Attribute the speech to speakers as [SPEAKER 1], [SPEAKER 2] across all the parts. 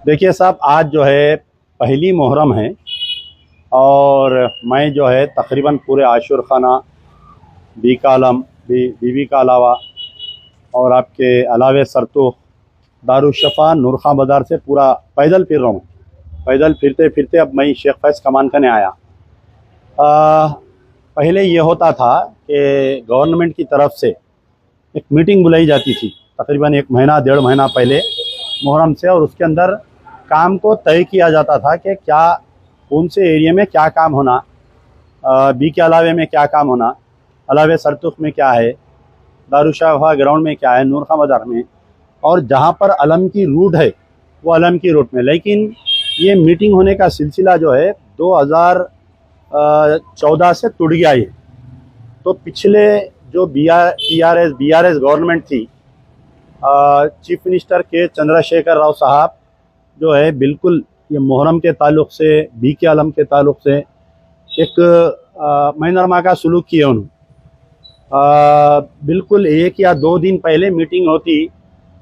[SPEAKER 1] देखिए साहब, आज जो है पहली मुहर्रम है और मैं जो है तकरीबन पूरे आशूर खाना बी का आलम बीवी का अलावा और आपके अलावे सरतुख दारुशफ़ा नूरखा बाज़ार से पूरा पैदल फिर रहा हूँ। पैदल फिरते फिरते अब मैं शेख फैज़ कमान खाने आया। पहले ये होता था कि गवर्नमेंट की तरफ से एक मीटिंग बुलाई जाती थी तकरीबन 1 महीना 1.5 महीना पहले मुहर्रम से, और उसके अंदर काम को तय किया जाता था कि क्या कौन से एरिया में क्या काम होना, बी के अलावे में क्या काम होना, अलावे सरतुख में क्या है, दारुशफ़ा ग्राउंड में क्या है, नूरखा बाज़ार में, और जहाँ पर अलम की रूट है वो अलम की रूट में। लेकिन ये मीटिंग होने का सिलसिला जो है 2014 से टूट गया ये। तो पिछले जो बी आर एस गवर्नमेंट थी, चीफ मिनिस्टर के चंद्रशेखर राव साहब जो है बिल्कुल ये मुहर्रम के ताल्लुक़ से, बी के आलम के ताल्लुक़ से एक मैनरमा का सलूक किया उन्होंने। बिल्कुल 1 या 2 दिन पहले मीटिंग होती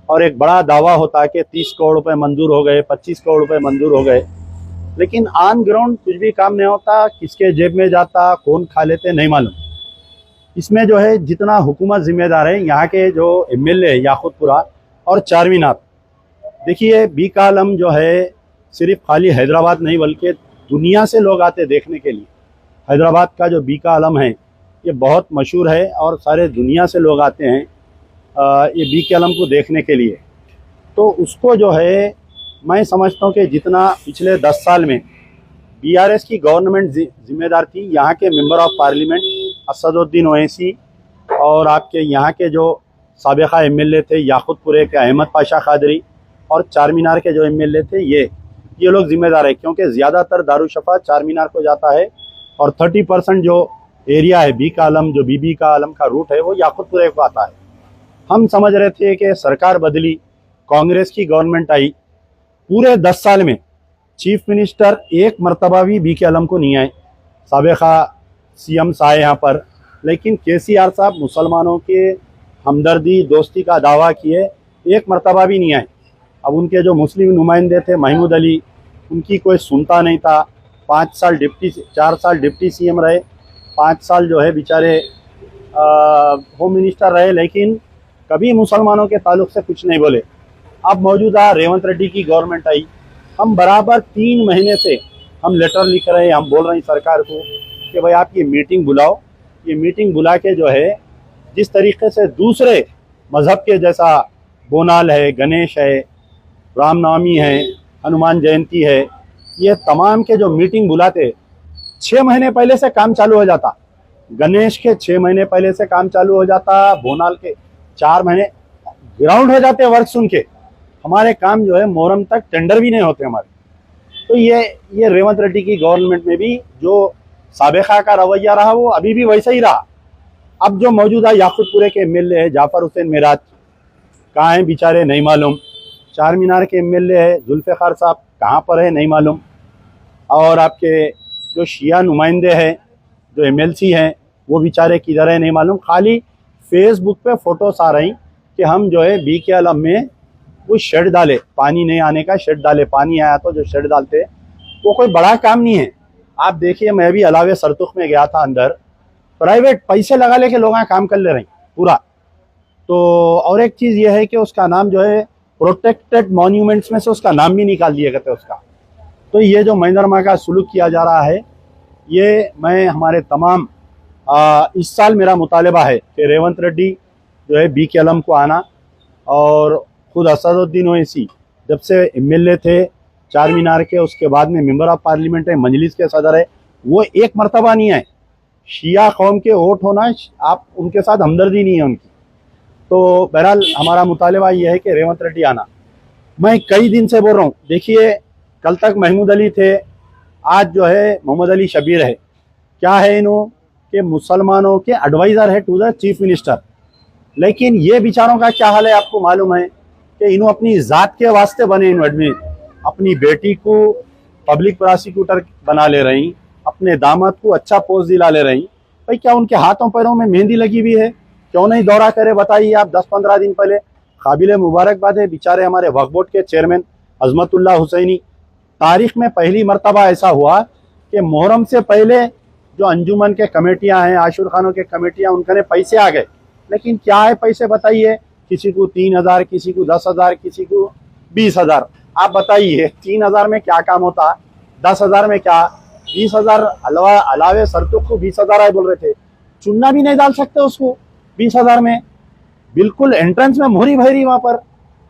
[SPEAKER 1] और एक बड़ा दावा होता कि 30 करोड़ रुपए मंजूर हो गए, 25 करोड़ रुपए मंजूर हो गए, लेकिन ऑन ग्राउंड कुछ भी काम नहीं होता। किसके जेब में जाता, कौन खा लेते, नहीं मालूम। इसमें जो है जितना हुकूमत जिम्मेदार है, यहाँ के जो एमएलए याकूतपुरा और चारमीनार। देखिए बी का आलम जो है सिर्फ खाली हैदराबाद नहीं बल्कि दुनिया से लोग आते देखने के लिए। हैदराबाद का जो बी का आलम है ये बहुत मशहूर है और सारे दुनिया से लोग आते हैं ये बी के आलम को देखने के लिए। तो उसको जो है मैं समझता हूँ कि जितना पिछले 10 साल में बीआरएस की गवर्नमेंट जिम्मेदार थी, यहाँ के member of parliament Asaduddin Owaisi और आपके यहाँ के जो साबिका एमएलए थे याकूतपुरे के अहमद पाशा कादरी और चारमीनार के जो एमएलए थे, ये लोग जिम्मेदार है, क्योंकि ज़्यादातर दारुशफ़ा चारमीनार को जाता है और 30% जो एरिया है बी का आलम, जो बीबी का आलम का रूट है, वो याकूतपुरे को आता है। हम समझ रहे थे कि सरकार बदली, कांग्रेस की गवर्नमेंट आई, पूरे 10 साल में चीफ मिनिस्टर एक मरतबा भी बी के आलम को नहीं आए। साबिका सीएम आए यहाँ पर, लेकिन केसीआर साहब मुसलमानों के हमदर्दी दोस्ती का दावा किए, एक मरतबा भी नहीं आए। अब उनके जो मुस्लिम नुमाइंदे थे महमूद अली, उनकी कोई सुनता नहीं था। 4 साल डिप्टी सीएम रहे, 5 साल जो है बेचारे होम मिनिस्टर रहे, लेकिन कभी मुसलमानों के ताल्लुक से कुछ नहीं बोले। अब मौजूदा रेवंत रेड्डी की गवर्नमेंट आई, हम बराबर 3 महीने से हम लेटर लिख रहे हैं, हम बोल रहे हैं सरकार को कि भाई आप ये मीटिंग बुलाओ। ये मीटिंग बुला के जो है जिस तरीके से दूसरे मज़हब के जैसा बोनाल है, गणेश है, रामनवमी है, हनुमान जयंती है, ये तमाम के जो मीटिंग बुलाते 6 महीने पहले से काम चालू हो जाता। गणेश के 6 महीने पहले से काम चालू हो जाता, बोनाल के 4 महीने ग्राउंड हो जाते वर्क सुन के। हमारे काम जो है मुहर्रम तक टेंडर भी नहीं होते हमारे। तो ये रेवंत रेड्डी की गवर्नमेंट में भी जो साबिका का रवैया रहा वो अभी भी वैसा ही रहा। अब जो मौजूदा याकूतपुरे के एमएलए है जाफर हुसैन मेराज, कहाँ हैं बेचारे नहीं मालूम। चारमीनार के एमएलए है जुल्फ़िकार साहब, कहाँ पर है नहीं मालूम। और आपके जो शिया नुमाइंदे हैं, जो एमएलसी हैं, वो बेचारे किधर है नहीं मालूम। खाली फेसबुक पे फोटोस आ रही कि हम जो है बी के आलम में वो शेड डाले, पानी नहीं आने का शेड डाले, पानी आया तो जो शेड डालते, वो कोई बड़ा काम नहीं है। आप देखिए, मैं भी अलावे सरतुख में गया था, अंदर प्राइवेट पैसे लगा लेके लोग काम कर ले रहे हैं पूरा। तो और एक चीज़ ये है कि उसका नाम जो है प्रोटेक्टेड मॉन्यूमेंट्स में से उसका नाम भी निकाल दिया करते उसका। तो ये जो मैनरमा का सुलूक किया जा रहा है, ये मैं हमारे तमाम इस साल मेरा मुतालबा है कि रेवंत रेड्डी जो है बी के आलम को आना, और खुद असदुद्दीन ओवैसी जब से एमएलए थे चारमीनार के, उसके बाद में मेंबर ऑफ पार्लियामेंट है, मजलिस के सदर है, वो एक मरतबा नहीं आए। शिया कौम के वोट होना, आप उनके साथ हमदर्दी नहीं है उनकी। तो बहरहाल हमारा मुतालबा ये है कि रेवंत रेड्डी आना। मैं कई दिन से बोल रहा हूँ। देखिए, कल तक महमूद अली थे, आज जो है मोहम्मद अली शबीर है। क्या है इन्हों के मुसलमानों के एडवाइज़र है टू द चीफ मिनिस्टर। लेकिन ये बेचारों का क्या हाल है आपको मालूम है कि इन्हों अपनी ज़ात के वास्ते बने, इन एडमिन अपनी बेटी को पब्लिक प्रोसिक्यूटर बना ले रही, अपने दामाद को अच्छा पोस्ट दिला ले रही। भाई क्या उनके हाथों पैरों में मेहंदी लगी हुई है? क्यों नहीं दौरा करे बताइए आप। 10-15 दिन पहले काबिल मुबारकबाद है बेचारे हमारे वक्फ बोर्ड के चेयरमैन अजमतुल्लाह हुसैनी। तारीख में पहली मर्तबा ऐसा हुआ कि मुहर्रम से पहले जो अंजुमन के कमेटियां हैं, आशुर खानों के कमेटियां, उनके पैसे आ गए। लेकिन क्या है पैसे बताइए, किसी को 3,000, किसी को 10,000, किसी को 20,000। आप बताइए 3,000 में क्या काम होता, 10,000 में क्या, 20,000 अलावे सरतुख को 20,000 आए बोल रहे थे। चुनना भी नहीं डाल सकते उसको 20,000 में। बिल्कुल एंट्रेंस में मोहरी भरी वहां पर।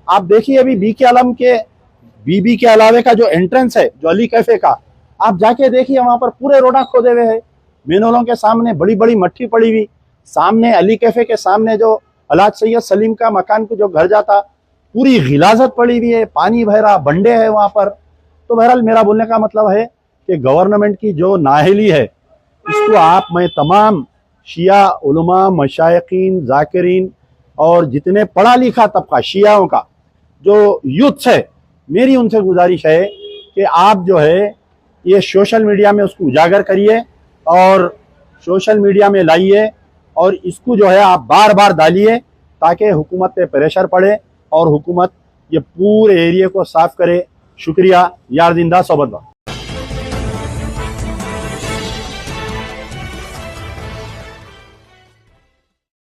[SPEAKER 1] आप देखिए अभी बीबी के अलावे का जो एंट्रेंस है, जो अली कैफे का, आप जाके देखिए वहां पर पूरे रोडा खोदे हुए हैं। मेनोलों के सामने बड़ी बड़ी मट्टी पड़ी हुई, सामने अली कैफे के सामने जो अलाज सैयद सलीम का मकान को जो घर जाता, पूरी गिलाजत पड़ी हुई है, पानी बह रहा, बंडे है वहां पर। तो बहरहाल मेरा बोलने का मतलब है कि गवर्नमेंट की जो नाअहली है, इसको मैं तमाम शिया उलमा, मशाइखीन, जाकिरीन और जितने पढ़ा लिखा तबका शियाओं का जो यूथ है, मेरी उनसे गुजारिश है कि आप जो है ये सोशल मीडिया में उसको उजागर करिए और सोशल मीडिया में लाइए और इसको जो है आप बार बार डालिए ताकि हुकूमत पे प्रेशर पड़े और हुकूमत ये पूरे एरिया को साफ करे। शुक्रिया। यार जिंदा सोबत।